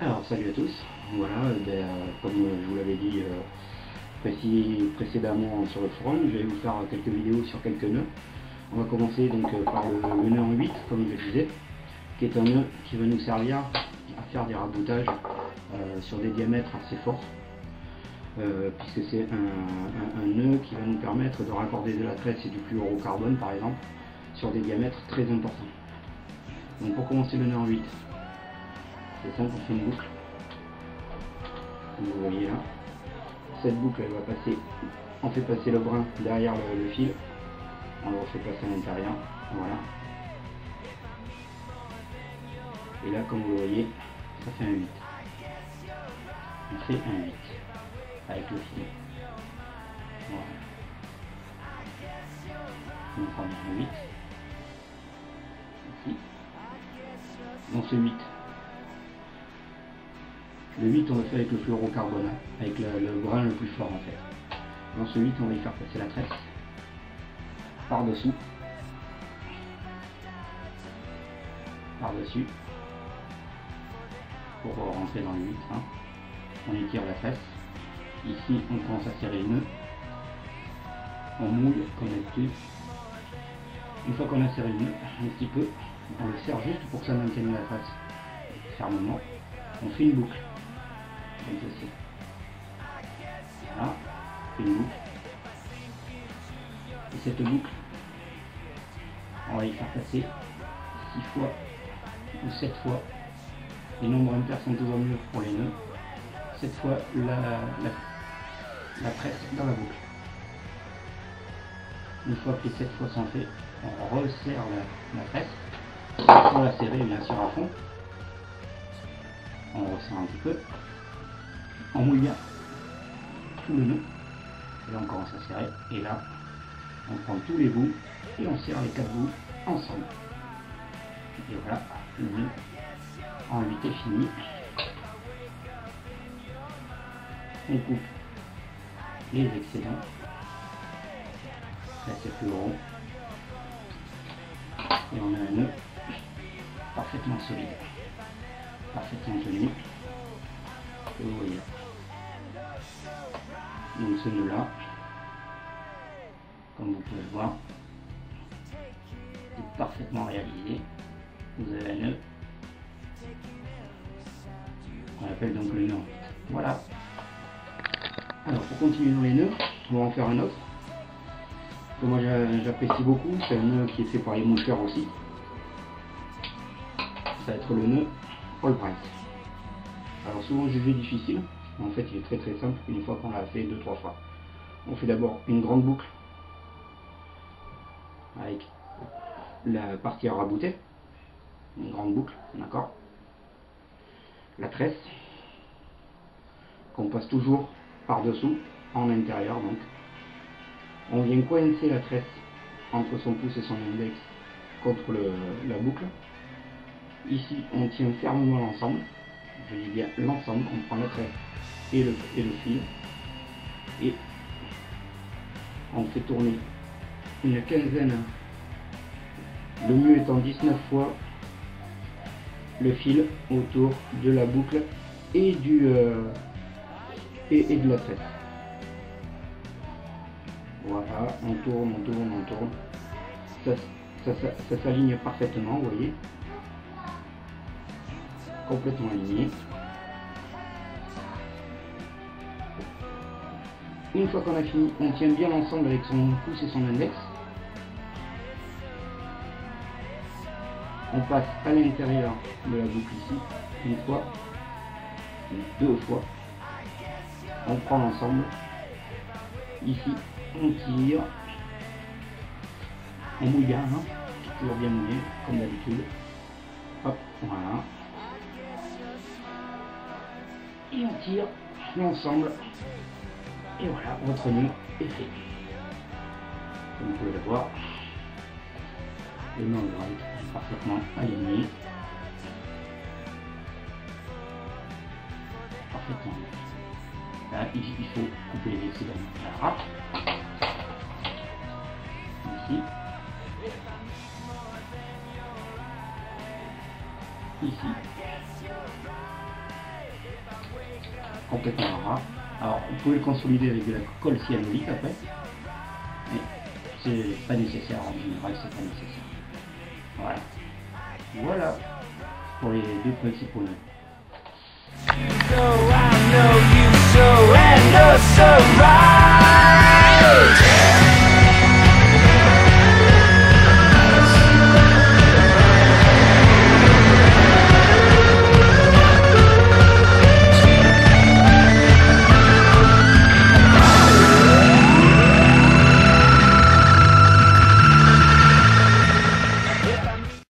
Alors salut à tous, voilà, comme je vous l'avais dit précédemment sur le forum, je vais vous faire quelques vidéos sur quelques nœuds. On va commencer donc par le nœud en 8, comme je le disais, qui est un nœud qui va nous servir à faire des raboutages sur des diamètres assez forts, puisque c'est un nœud qui va nous permettre de raccorder de la tresse et du fluorocarbone par exemple, sur des diamètres très importants. Donc pour commencer le nœud en 8, c'est simple, on fait une boucle, comme vous voyez là. Cette boucle elle va passer, on fait passer le brin derrière le fil, on le refait passer à l'intérieur, voilà. Et là comme vous le voyez, ça fait un 8. On fait un 8 avec le fil. Voilà. On prend un 8. Ici. Dans ce 8. Le 8 on le fait avec le fluorocarbone, avec le brin le plus fort en fait. Dans ce 8 on va y faire passer la tresse par dessous, par dessus, pour rentrer dans le 8. Hein. On étire la tresse. Ici on commence à serrer le nœud. On mouille comme d'habitude. Une fois qu'on a serré le nœud un petit peu, on le serre juste pour que ça maintienne la tresse fermement. On fait une boucle. Comme ceci. Voilà, une boucle. Et cette boucle, on va y faire passer 6 fois ou 7 fois. Les nombres impairs sont toujours mieux pour les nœuds. 7 fois la tresse dans la boucle. Une fois que les 7 fois sont faits, on resserre la tresse. On la serrer bien sûr à fond. On resserre un petit peu. On mouille bien tout le nœud. Et là on commence à serrer. Et là, on prend tous les bouts et on serre les 4 bouts ensemble. Et voilà, le nœud en 8 est fini. On coupe les excédents. Là c'est plus gros. Et on a un nœud parfaitement solide, parfaitement tenu. Et vous voyez. Donc ce nœud là, comme vous pouvez le voir, est parfaitement réalisé. Vous avez un nœud qu'on appelle donc le nœud en 8. Voilà. Alors pour continuer dans les nœuds, on va en faire un autre que moi j'apprécie beaucoup. C'est un nœud qui est fait par les moucheurs aussi. Ça va être le nœud Albright. Alors souvent jugé difficile, mais en fait il est très très simple une fois qu'on l'a fait 2-3 fois. On fait d'abord une grande boucle avec la partie à rabouter, une grande boucle, d'accord. La tresse qu'on passe toujours par dessous en intérieur, donc on vient coincer la tresse entre son pouce et son index contre la boucle. Ici on tient fermement l'ensemble, je dis bien l'ensemble, on prend la tresse et le fil et on fait tourner une quinzaine, le mieux étant 19 fois, le fil autour de la boucle et de la tresse. Voilà, on tourne, on tourne, on tourne. Ça s'aligne parfaitement, vous voyez. Complètement aligné. Une fois qu'on a fini, on tient bien l'ensemble avec son pouce et son index. On passe à l'intérieur de la boucle ici, une fois, 2 fois. On prend l'ensemble. Ici, on tire. On mouille bien, hein, toujours bien mouillé, comme d'habitude. Hop, voilà. Et on tire l'ensemble. Et voilà, votre nœud est fait. Comme vous pouvez le voir, le nœud est parfaitement aligné. Parfaitement. Là, il faut couper les excédents à la râpe. Ici. Ici. complètement ras. Alors vous pouvez le consolider avec de la colle cyanurique après, mais c'est pas nécessaire, en général c'est pas nécessaire. Voilà. Voilà pour les deux principaux nœuds. You know I know you so and oh so right.